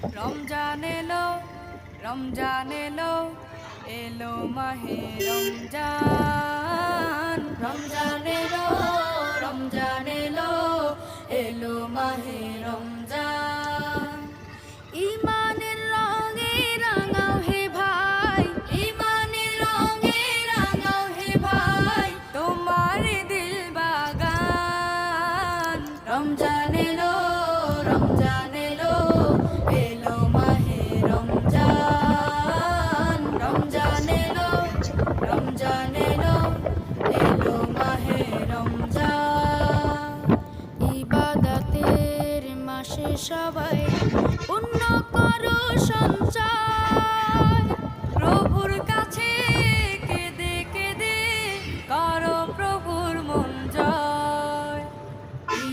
রমজান এলো, রমজান এলো, এলো মাহে রমজান। রমজান এলো, রমজান এলো, এলো মাহে রমজান। ইমানের রঙে রাঙাও হে ভাই, ইমানের রঙে রাঙাও হে ভাই, তোমার দিল বাগান। রমজান এলো, রমজান এলো, এলো মাহে রমজান। রমজান এলো, রমজান এলো, এলো মাহে রমজান। ইবাদতের মাসে সবাই পুণ্য করো সঞ্চয়, প্রভুর কাছে কেঁদে কেঁদে করো প্রভুর মন জয়।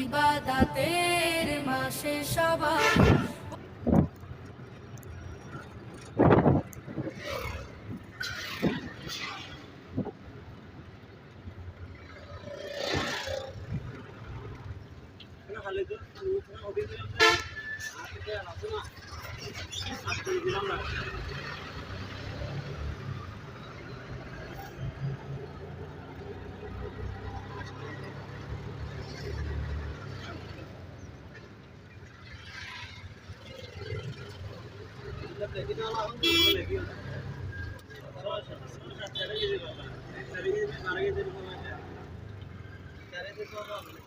ইবাদতের মাসে সবাই Cara,